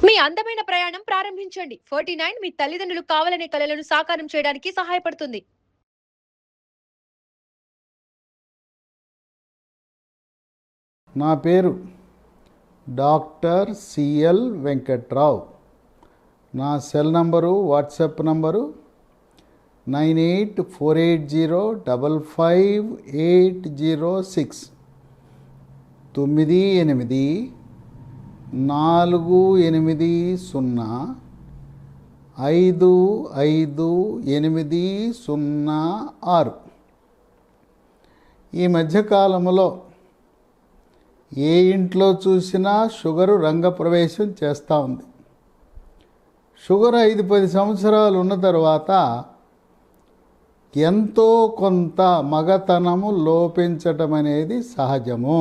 మీ అందమైన ప్రయాణం ప్రారంభించండి. 49 మీ తల్లిదండ్రులు కావాలనే కలలను సాకారం చేయడానికి సహాయపడుతుంది. నా పేరు డాక్టర్ సిఎల్ వెంకట్రావు. నా సెల్ నంబరు, వాట్సాప్ నంబరు 9848055806 9840550806. ఈ మధ్యకాలంలో ఏ ఇంట్లో చూసినా షుగరు రంగప్రవేశం చేస్తూ ఉంది. షుగర్ 5-10 సంవత్సరాలు ఉన్న తర్వాత ఎంతో కొంత మగతనము లోపించటం అనేది సహజము,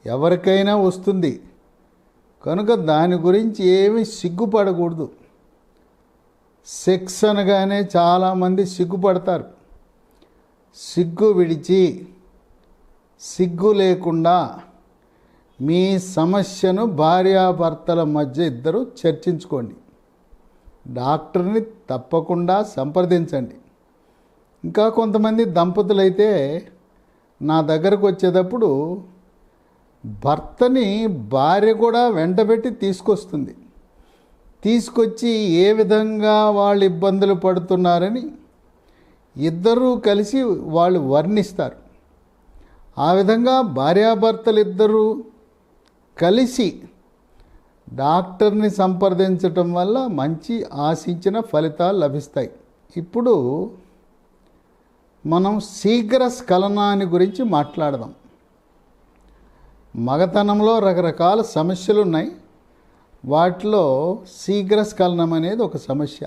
ఎవరికైనా వస్తుంది. కనుక దాని గురించి ఏమీ సిగ్గుపడకూడదు. సెక్స్ అనగానే చాలామంది సిగ్గుపడతారు. సిగ్గు విడిచి, సిగ్గు లేకుండా మీ సమస్యను భార్యాభర్తల మధ్య ఇద్దరు చర్చించుకోండి. డాక్టర్ని తప్పకుండా సంప్రదించండి. ఇంకా కొంతమంది దంపతులైతే నా దగ్గరకు వచ్చేటప్పుడు భర్తని భార్య కూడా వెంటబెట్టి తీసుకొస్తుంది. తీసుకొచ్చి ఏ విధంగా వాళ్ళు ఇబ్బందులు పడుతున్నారని ఇద్దరూ కలిసి వాళ్ళు వర్ణిస్తారు. ఆ విధంగా భార్యాభర్తలు ఇద్దరూ కలిసి డాక్టర్ని సంప్రదించటం వల్ల మంచి ఆశించిన ఫలితాలు లభిస్తాయి. ఇప్పుడు మనం శీఘ్ర స్ఖలనాన్ని గురించి మాట్లాడదాం. మగతనంలో రకరకాల సమస్యలు ఉన్నాయి. వాటిలో శీఘ్ర స్ఖలనం అనేది ఒక సమస్య.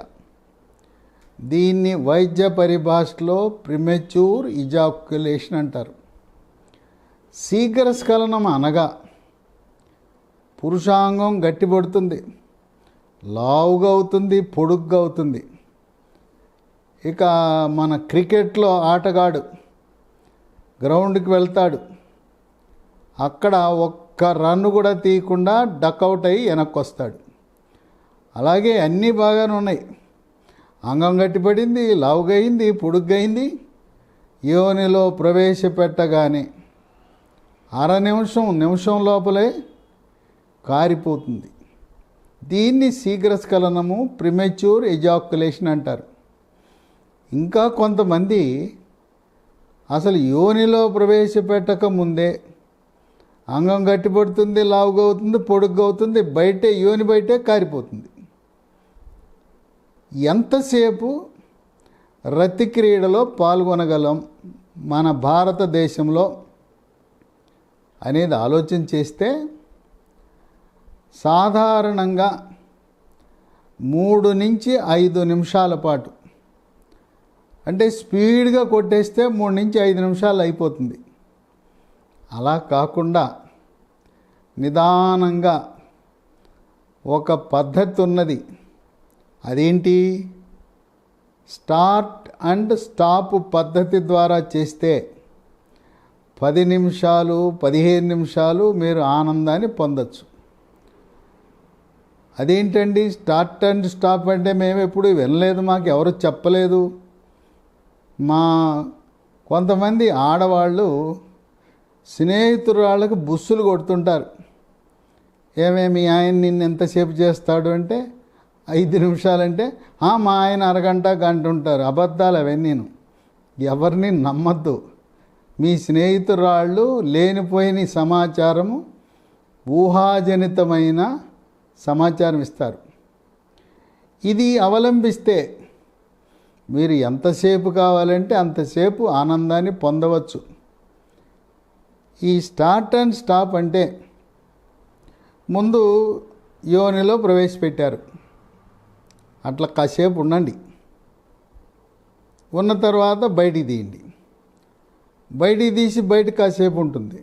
దీన్ని వైద్య పరిభాషలో ప్రిమెచ్యూర్ ఇజాక్యులేషన్ అంటారు. శీఘ్ర స్ఖలనం అనగా పురుషాంగం గట్టిపడుతుంది, లావుగా అవుతుంది, పొడుగ్గా అవుతుంది. ఇక మన క్రికెట్లో ఆటగాడు గ్రౌండ్కి వెళ్తాడు, అక్కడ ఒక్క రన్ను కూడా తీయకుండా డక్అవుట్ అయ్యి వెనక్కి వస్తాడు. అలాగే అన్నీ బాగానే ఉన్నాయి. అంగం గట్టిపడింది, లావుగా అయింది, పొడుగ్గా అయింది. యోనిలో ప్రవేశపెట్టగానే నిమిషం లోపలే కారిపోతుంది. దీన్ని శీఘ్రస్ఖలనము, ప్రిమెచ్యూర్ ఎజాక్యులేషన్ అంటారు. ఇంకా కొంతమంది అసలు యోనిలో ప్రవేశపెట్టక ముందే అంగం గట్టిపడుతుంది, లావుగా అవుతుంది, పొడుగ్గా అవుతుంది, యోని బయటే కారిపోతుంది. ఎంతసేపు రతి క్రీడలో పాల్గొనగలం మన భారతదేశంలో అనేది ఆలోచన చేస్తే సాధారణంగా 3 నుంచి 5 నిమిషాల పాటు, అంటే స్పీడ్గా కొట్టేస్తే 3 నుంచి 5 నిమిషాలు అయిపోతుంది. అలా కాకుండా నిదానంగా ఒక పద్ధతి ఉన్నది. అదేంటి? స్టార్ట్ అండ్ స్టాప్ పద్ధతి ద్వారా చేస్తే 10 నిమిషాలు 15 నిమిషాలు మీరు ఆనందాన్ని పొందొచ్చు. అదేంటండి స్టార్ట్ అండ్ స్టాప్ అంటే? మేము ఎప్పుడు వినలేదు, మాకు ఎవరు చెప్పలేదు. మా కొంతమంది ఆడవాళ్ళు స్నేహితురాళ్ళకు బుస్సులు కొడుతుంటారు. ఏమేమి ఆయన నిన్ను ఎంతసేపు చేస్తాడు అంటే 5 నిమిషాలంటే మా ఆయన అరగంట గంట ఉంటారు. అబద్ధాలు అవన్నీను. ఎవరిని నమ్మద్దు. మీ స్నేహితురాళ్ళు లేనిపోయిన సమాచారము, ఊహాజనితమైన సమాచారం ఇస్తారు. ఇది అవలంబిస్తే మీరు ఎంతసేపు కావాలంటే అంతసేపు ఆనందాన్ని పొందవచ్చు. ఈ స్టార్ట్ అండ్ స్టాప్ అంటే ముందు యోనిలో ప్రవేశపెట్టారు, అట్లా కాసేపు ఉండండి. ఉన్న తర్వాత బయటికి తీయండి. బయటికి తీసి బయట కాసేపు ఉంటుంది.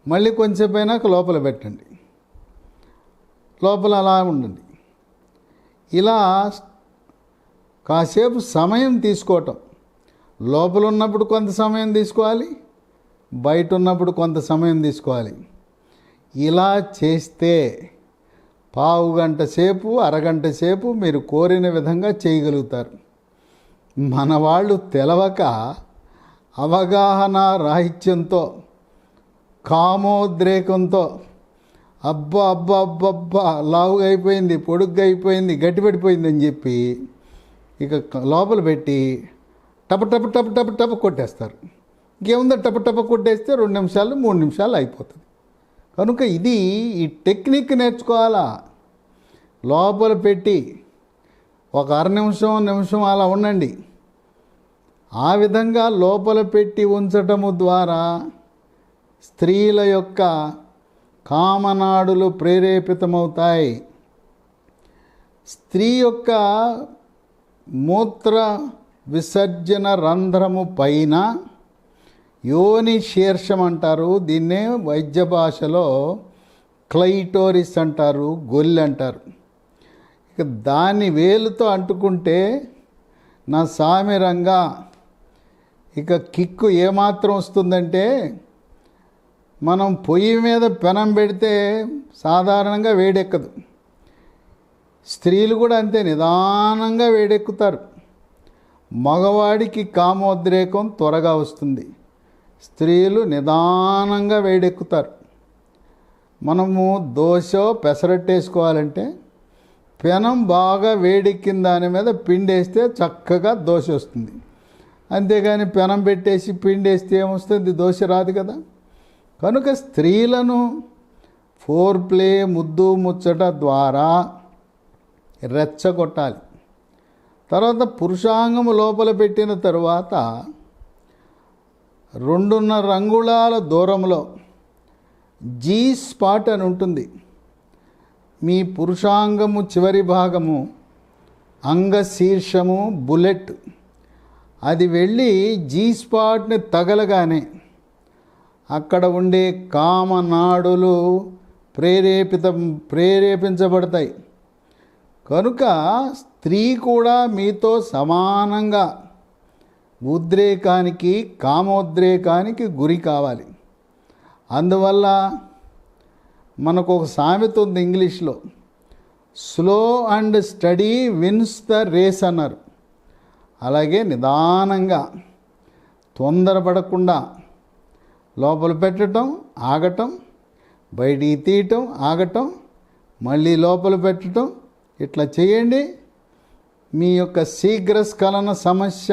మళ్ళీ కొంచెంసేపు అయినాక లోపల పెట్టండి. లోపల అలా ఉండండి. ఇలా కాసేపు సమయం తీసుకోవటం. లోపల ఉన్నప్పుడు కొంత సమయం తీసుకోవాలి, బయట ఉన్నప్పుడు కొంత సమయం తీసుకోవాలి. ఇలా చేస్తే పావు గంట సేపు, అరగంట సేపు మీరు కోరిన విధంగా చేయగలుగుతారు. మన వాళ్ళు తెలవక అవగాహన రాహిత్యంతో, కామోద్రేకంతో అబ్బా అబ్బా అబ్బా అబ్బా లావుగా అయిపోయింది, పొడుగ్గా అయిపోయింది, గట్టిపడిపోయింది అని చెప్పి ఇక లోపల పెట్టి టప టప టప టప టప కొట్టేస్తారు. ఇంకేముందో టప టప కొట్టేస్తే 2 నిమిషాలు 3 నిమిషాలు అయిపోతుంది. కనుక ఈ టెక్నిక్ నేర్చుకోవాలా. లోపల పెట్టి ఒక నిమిషం అలా ఉండండి. ఆ విధంగా లోపల పెట్టి ఉంచటము ద్వారా స్త్రీల యొక్క కామనాడులు ప్రేరేపితమవుతాయి. స్త్రీ యొక్క మూత్ర విసర్జన రంధ్రము పైన యోని శీర్షం అంటారు. దీన్నే వైద్య భాషలో క్లైటోరిస్ అంటారు, గొల్లి అంటారు. ఇక దాన్ని వేలుతో అంటుకుంటే నా సామిరంగా ఇక కిక్కు ఏమాత్రం వస్తుందంటే, మనం పొయ్యి మీద పెనం పెడితే సాధారణంగా వేడెక్కదు. స్త్రీలు కూడా అంతే, నిదానంగా వేడెక్కుతారు. మగవాడికి కామోద్రేకం త్వరగా వస్తుంది, స్త్రీలు నిదానంగా వేడెక్కుతారు. మనము దోశ పెసరట్టు వేసుకోవాలంటే పెనం బాగా వేడెక్కిన దాని మీద పిండేస్తే చక్కగా దోశ వస్తుంది. అంతేగాని పెనం పెట్టేసి పిండేస్తే ఏమొస్తుంది, దోశ రాదు కదా. కనుక స్త్రీలను ఫోర్ ప్లే, ముద్దు ముచ్చట ద్వారా రెచ్చగొట్టాలి. తర్వాత పురుషాంగము లోపల పెట్టిన తరువాత 2.5 అంగుళాల దూరంలో జీ స్పాట్ అని ఉంటుంది. మీ పురుషాంగము చివరి భాగము అంగశీర్షము బుల్లెట్, అది వెళ్ళి జీ స్పాట్ని తగలగానే అక్కడ ఉండే కామనాడులు ప్రేరేపించబడతాయి. కనుక స్త్రీ కూడా మీతో సమానంగా ఉద్రేకానికి, కామోద్రేకానికి గురి కావాలి. అందువల్ల మనకు ఒక సామెత ఉంది ఇంగ్లీష్లో, slow and steady wins the race అన్నారు. అలాగే నిదానంగా, తొందరపడకుండా లోపల పెట్టడం, ఆగటం, బయటికి తీయటం, ఆగటం, మళ్ళీ లోపల పెట్టడం, ఇట్లా చేయండి. మీ యొక్క శీఘ్రస్ఖలన సమస్య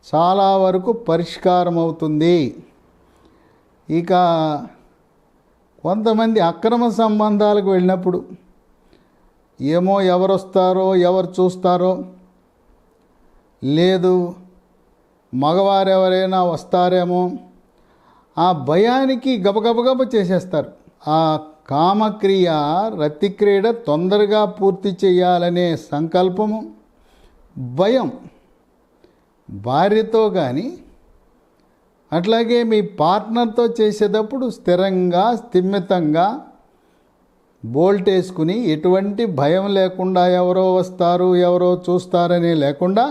చాలా వరకు పరిష్కారం అవుతుంది. ఇక కొంతమంది అక్రమ సంబంధాలకు వెళ్ళినప్పుడు ఏమో ఎవరు వస్తారో, ఎవరు చూస్తారో, లేదు మగవారు ఎవరైనా వస్తారేమో, ఆ భయానికి గబగబగబ చేసేస్తారు. ఆ కామక్రియ, రతిక్రీడ తొందరగా పూర్తి చేయాలనే సంకల్పము, భయం భార్యతో కానీ అట్లాగే మీ పార్ట్నర్తో చేసేటప్పుడు స్థిరంగా, స్థిమితంగా బోల్ట్ వేసుకుని ఎటువంటి భయం లేకుండా, ఎవరో వస్తారు ఎవరో చూస్తారని లేకుండా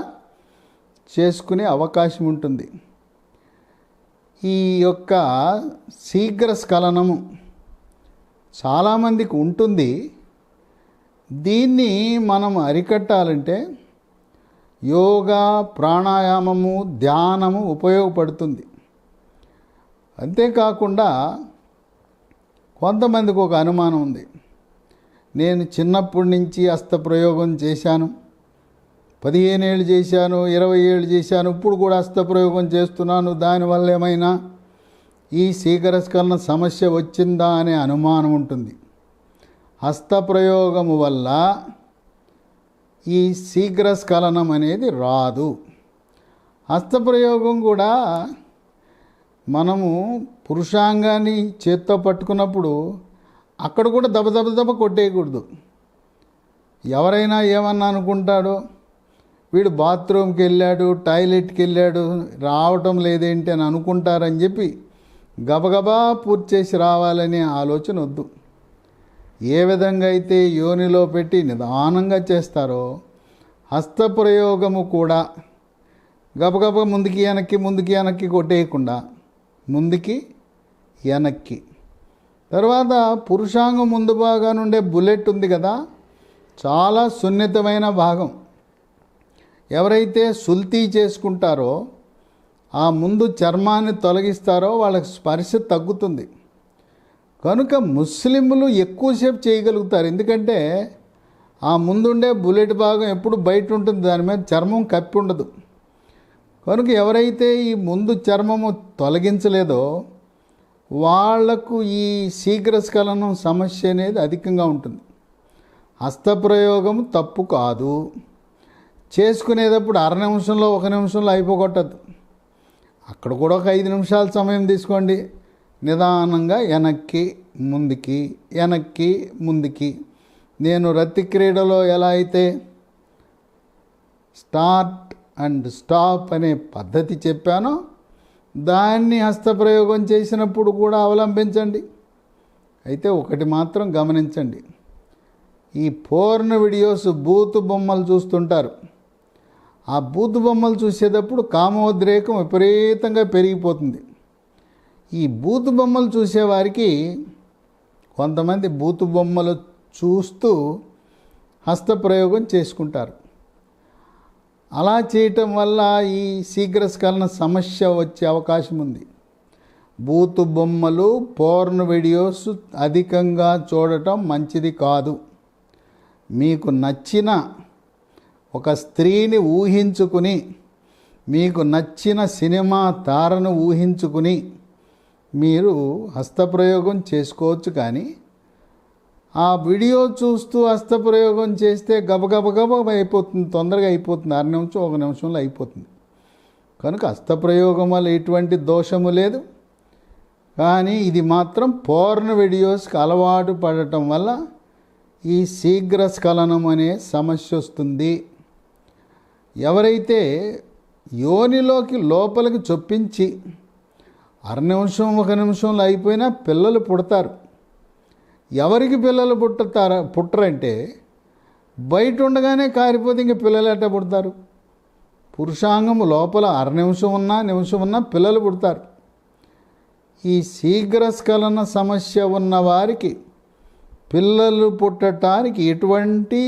చేసుకునే అవకాశం ఉంటుంది. ఈ యొక్క శీఘ్రస్ఖలనము చాలామందికి ఉంటుంది. దీన్ని మనం అరికట్టాలంటే యోగా, ప్రాణాయామము, ధ్యానము ఉపయోగపడుతుంది. అంతేకాకుండా కొంతమందికి ఒక అనుమానం ఉంది, నేను చిన్నప్పటి నుంచి హస్తప్రయోగం చేశాను, 15 ఏళ్ళు చేశాను, 20 ఏళ్ళు చేశాను, ఇప్పుడు కూడా హస్తప్రయోగం చేస్తున్నాను, దానివల్ల ఏమైనా ఈ శీఘ్రస్ఖలన సమస్య వచ్చిందా అనే అనుమానం ఉంటుంది. హస్తప్రయోగము వల్ల ఈ శీఘ్రస్ఖలనం అనేది రాదు. హస్తప్రయోగం కూడా మనము పురుషాంగాన్ని చేత్తో పట్టుకున్నప్పుడు అక్కడ కూడా దబ కొట్టేయకూడదు. ఎవరైనా ఏమన్నా అనుకుంటాడో, వీడు బాత్రూమ్కి వెళ్ళాడు, టాయిలెట్కి వెళ్ళాడు, రావటం లేదేంటి అని అనుకుంటారని చెప్పి గబగబా పూర్తి చేసి రావాలనే ఆలోచన వద్దు. ఏ విధంగా అయితే యోనిలో పెట్టి నిదానంగా చేస్తారో, హస్తప్రయోగము కూడా గబగబా ముందుకి వెనక్కి కొట్టేయకుండా ముందుకి వెనక్కి తర్వాత పురుషాంగం ముందు భాగాన ఉండే బుల్లెట్ ఉంది కదా, చాలా సున్నితమైన భాగం. ఎవరైతే సుల్తీ చేసుకుంటారో, ఆ ముందు చర్మాన్ని తొలగిస్తారో వాళ్ళకి స్పర్శ తగ్గుతుంది. కనుక ముస్లింలు ఎక్కువసేపు చేయగలుగుతారు, ఎందుకంటే ఆ ముందుండే బుల్లెట్ భాగం ఎప్పుడు బయట ఉంటుంది, దాని మీద చర్మం కప్పి ఉండదు. కనుక ఎవరైతే ఈ ముందు చర్మము తొలగించలేదో వాళ్లకు ఈ శీఘ్రస్ఖలనం సమస్య అనేది అధికంగా ఉంటుంది. హస్తప్రయోగం తప్పు కాదు, చేసుకునేటప్పుడు 1/2 నిమిషంలో 1 నిమిషంలో అయిపోగొట్టద్దు. అక్కడ కూడా ఒక 5 నిమిషాల సమయం తీసుకోండి. నిదానంగా వెనక్కి ముందుకి, వెనక్కి ముందుకి. నేను రతి క్రీడలో ఎలా అయితే స్టార్ట్ అండ్ స్టాప్ అనే పద్ధతి చెప్పానో దాన్ని హస్తప్రయోగం చేసినప్పుడు కూడా అవలంబించండి. అయితే ఒకటి మాత్రం గమనించండి, ఈ పోర్న్ వీడియోస్ బూతు బొమ్మలు చూస్తుంటారు. ఆ బూతు బొమ్మలు చూసేటప్పుడు కామోద్రేకం విపరీతంగా పెరిగిపోతుంది. ఈ బూతు బొమ్మలు చూసేవారికి కొంతమంది బూతు బొమ్మలు చూస్తూ హస్తప్రయోగం చేసుకుంటారు. అలా చేయటం వల్ల ఈ శీఘ్రస్ఖలన సమస్య వచ్చే అవకాశం ఉంది. బూతు బొమ్మలు, పోర్న్ వీడియోస్ అధికంగా చూడటం మంచిది కాదు. మీకు నచ్చిన ఒక స్త్రీని ఊహించుకుని, మీకు నచ్చిన సినిమా తారను ఊహించుకుని మీరు హస్తప్రయోగం చేసుకోవచ్చు. కానీ ఆ వీడియో చూస్తూ హస్తప్రయోగం చేస్తే గబగబ అయిపోతుంది, తొందరగా అయిపోతుంది. 6 నిమిషం 1 నిమిషంలో అయిపోతుంది. కనుక హస్తప్రయోగం వల్ల ఎటువంటి దోషము లేదు. కానీ ఇది మాత్రం పోర్న్ వీడియోస్కి అలవాటు పడటం వల్ల ఈ శీఘ్రస్ఖలనం అనే సమస్య వస్తుంది. ఎవరైతే యోనిలోకి లోపలికి చొప్పించి 1/2 నిమిషం 1 నిమిషంలో అయిపోయినా పిల్లలు పుడతారు. ఎవరికి పిల్లలు పుట్టరంటే బయట ఉండగానే కారిపోతే ఇంక పిల్లలు ఎట్ట పుడతారు? పురుషాంగము లోపల 1/2 నిమిషం ఉన్నా పిల్లలు పుడతారు. ఈ శీఘ్రస్ఖలన సమస్య ఉన్న వారికి పిల్లలు పుట్టడానికి ఎటువంటి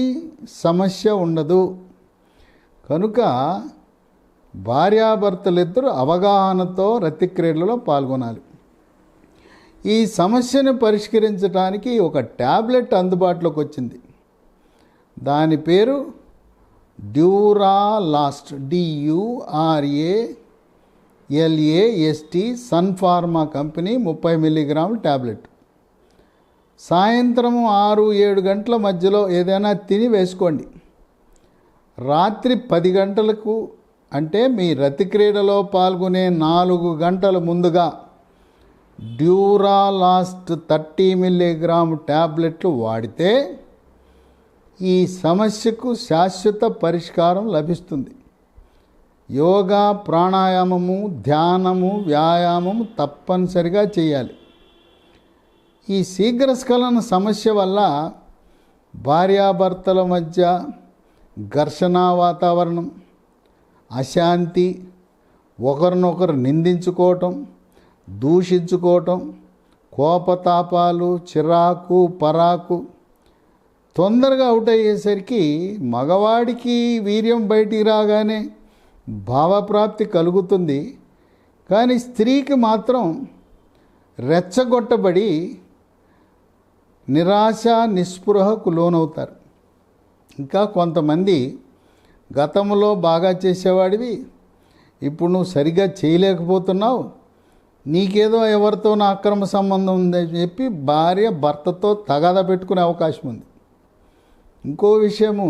సమస్య ఉండదు. కనుక భార్యాభర్తలిద్దరూ అవగాహనతో రతి క్రీడలో పాల్గొనాలి. ఈ సమస్యను పరిష్కరించడానికి ఒక ట్యాబ్లెట్ అందుబాటులోకి వచ్చింది. దాని పేరు Duralast, DURALAST, Sun Pharma company 30 మిల్లీగ్రాముల ట్యాబ్లెట్. సాయంత్రం 6-7 గంటల మధ్యలో ఏదైనా తిని వేసుకోండి. రాత్రి 10 గంటలకు, అంటే మీ రతి క్రీడలో పాల్గొనే 4 గంటల ముందుగా డ్యూరాలాస్ట్ 30 మిల్లీగ్రాము ట్యాబ్లెట్లు వాడితే ఈ సమస్యకు శాశ్వత పరిష్కారం లభిస్తుంది. యోగా, ప్రాణాయామము, ధ్యానము, వ్యాయామము తప్పనిసరిగా చేయాలి. ఈ శీఘ్రస్ఖలన సమస్య వల్ల భార్యాభర్తల మధ్య ఘర్షణ వాతావరణం, అశాంతి, ఒకరినొకరు నిందించుకోవటం, దూషించుకోవటం, కోపతాపాలు, చిరాకు, పరాకు, తొందరగా అవుట్ అయ్యేసరికి మగవాడికి వీర్యం బయటికి రాగానే భావప్రాప్తి కలుగుతుంది. కానీ స్త్రీకి మాత్రం రెచ్చగొట్టబడి నిరాశ, నిస్పృహకు లోనవుతారు. ఇంకా కొంతమంది గతంలో బాగా చేసేవాడివి, ఇప్పుడు నువ్వు సరిగా చేయలేకపోతున్నావు, నీకేదో ఎవరితో నా అక్రమ సంబంధం ఉందని చెప్పి భార్య భర్తతో తగాదా పెట్టుకునే అవకాశం ఉంది. ఇంకో విషయము,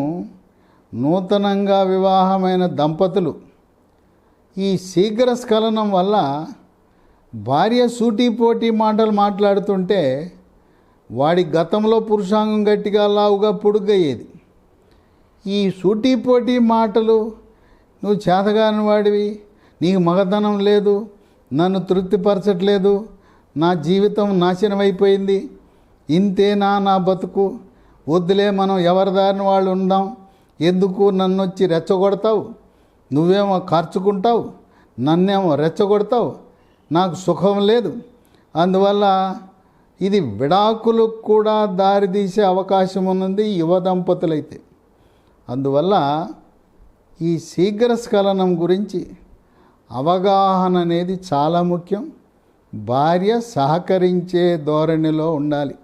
నూతనంగా వివాహమైన దంపతులు ఈ శీఘ్రస్ఖలనం వల్ల భార్య సూటిపోటి మాటలు మాట్లాడుతుంటే వాడి గతంలో పురుషాంగం గట్టిగా లావుగా పొడుగయ్యేది. ఈ సూటిపోటి మాటలు, నువ్వు చేతగాని వాడివి, నీకు మగతనం లేదు, నన్ను తృప్తిపరచట్లేదు, నా జీవితం నాశనం అయిపోయింది, ఇంతేనా నా బతుకు, వద్దులే మనం ఎవరిదారిని వాళ్ళు ఉందాం, ఎందుకు నన్ను వచ్చి రెచ్చగొడతావు, నువ్వేమో ఖర్చుకుంటావు, నన్నేమో రెచ్చగొడతావు, నాకు సుఖం లేదు, అందువల్ల ఇది విడాకులకు కూడా దారితీసే అవకాశం ఉన్నది యువ దంపతులైతే. అందువల్ల ఈ శీఘ్రస్ఖలనం గురించి అవగాహన అనేది చాలా ముఖ్యం. భార్య సహకరించే ధోరణిలో ఉండాలి.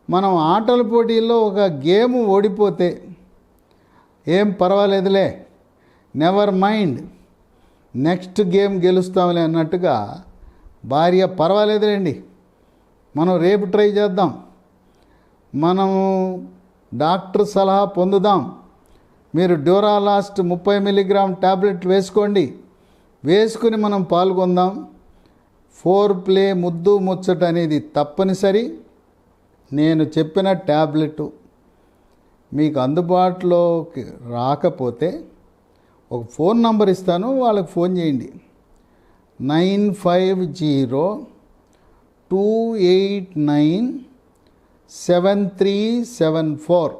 మనం ఆటల పోటీల్లో ఒక గేమ్ ఓడిపోతే ఏం పర్వాలేదులే, నెవర్ మైండ్, నెక్స్ట్ గేమ్ గెలుస్తాంలే అన్నట్టుగా భార్య పర్వాలేదులేండి, మనం రేపు ట్రై చేద్దాం, మనము డాక్టర్ సలహా పొందుదాం, మీరు డ్యూరాలాస్ట్ 30 మిల్లీగ్రామ్ ట్యాబ్లెట్ వేసుకోండి, వేసుకుని మనం పాల్గొందాం. ఫోర్ ప్లే, ముద్దు ముచ్చట అనేది తప్పనిసరి. నేను చెప్పిన ట్యాబ్లెట్ మీకు అందుబాటులోకి రాకపోతే ఒక ఫోన్ నంబర్ ఇస్తాను, వాళ్ళకి ఫోన్ చేయండి. 9502897374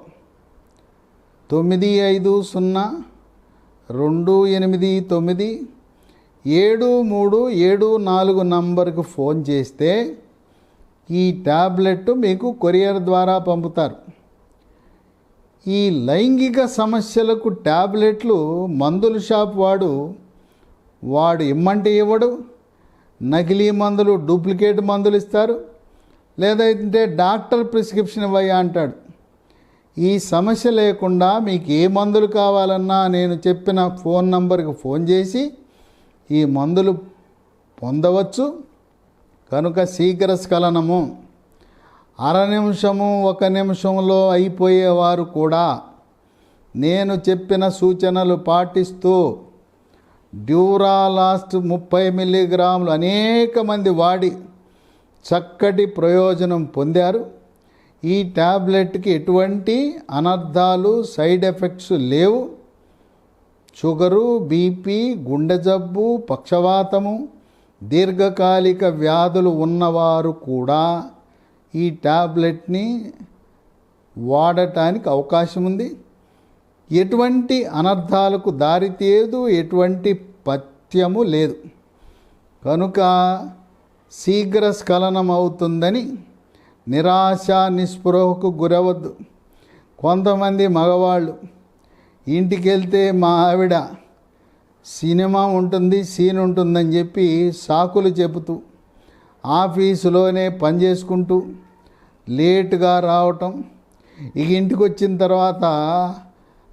9502897374 నంబర్కి ఫోన్ చేస్తే ఈ ట్యాబ్లెట్ మీకు కొరియర్ ద్వారా పంపుతారు. ఈ లైంగిక సమస్యలకు ట్యాబ్లెట్లు మందుల షాప్ వాడు ఇమ్మంటే ఇవ్వడు, నకిలీ మందులు, డూప్లికేట్ మందులు ఇస్తారు, లేదంటే డాక్టర్ ప్రిస్క్రిప్షన్ ఇవ్వయ్యా అంటాడు. ఈ సమస్య లేకుండా మీకు ఏ మందులు కావాలన్నా నేను చెప్పిన ఫోన్ నంబర్కి ఫోన్ చేసి ఈ మందులు పొందవచ్చు. కనుక శీఘ్రస్ఖలనము అర నిమిషము, 1 నిమిషంలో అయిపోయేవారు కూడా నేను చెప్పిన సూచనలు పాటిస్తూ డ్యూరాలాస్ట్ 30 మిల్లీగ్రాములు అనేక మంది వాడి చక్కటి ప్రయోజనం పొందారు. ఈ ట్యాబ్లెట్కి ఎటువంటి అనర్థాలు, సైడ్ ఎఫెక్ట్స్ లేవు. షుగరు, బీపీ, గుండె జబ్బు, పక్షవాతము, దీర్ఘకాలిక వ్యాధులు ఉన్నవారు కూడా ఈ ట్యాబ్లెట్ని వాడటానికి అవకాశం ఉంది. ఎటువంటి అనర్థాలకు దారితీయదు, ఎటువంటి పథ్యము లేదు. కనుక శీఘ్రస్ఖలనం అవుతుందని నిరాశ నిస్పృహకు గురవద్దు. కొంతమంది మగవాళ్ళు ఇంటికి వెళ్తే మా ఆవిడ సినిమా ఉంటుంది, సీన్ ఉంటుందని చెప్పి సాకులు చెబుతూ ఆఫీసులోనే పనిచేసుకుంటూ లేటుగా రావటం, ఇక ఇంటికి వచ్చిన తర్వాత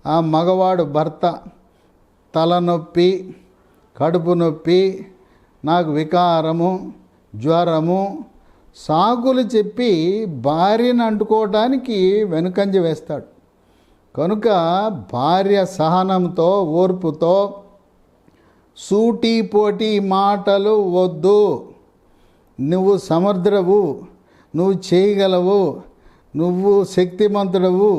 ఆ మగవాడు భర్త తలనొప్పి, కడుపు నొప్పి, నాకు వికారము, జ్వరము, సాకులు చెప్పి భార్యను అంటుకోవడానికి వెనుకంజ వేస్తాడు. కనుక భార్య సహనంతో, ఓర్పుతో, సూటిపోటి మాటలు వద్దు. నువ్వు సమర్థుడవు, నువ్వు చేయగలవు, నువ్వు శక్తిమంతుడవు,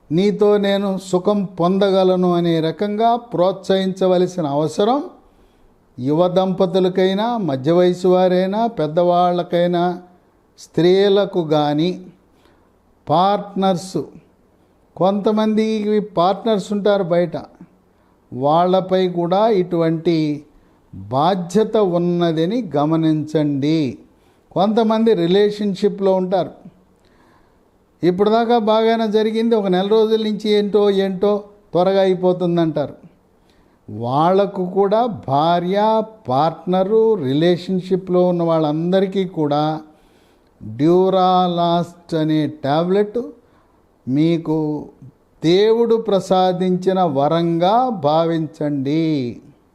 నీతో నేను సుఖం పొందగలను అనే రకంగా ప్రోత్సహించవలసిన అవసరం యువ దంపతులకైనా, మధ్య వయసు వారైనా, పెద్దవాళ్ళకైనా, స్త్రీలకు కానీ, పార్ట్నర్స్, కొంతమంది పార్ట్నర్స్ ఉంటారు బయట, వాళ్ళపై కూడా ఇటువంటి బాధ్యత ఉన్నదని గమనించండి. కొంతమంది రిలేషన్షిప్లో ఉంటారు, ఇప్పటిదాకా బాగానే జరిగింది, ఒక నెల రోజుల నుంచి ఏంటో త్వరగా అయిపోతుందంటారు. వాళ్లకు కూడా భార్య, పార్ట్నరు, రిలేషన్షిప్లో ఉన్న వాళ్ళందరికీ కూడా డ్యూరాలాస్ట్ అనే ట్యాబ్లెట్ మీకు దేవుడు ప్రసాదించిన వరంగా భావించండి.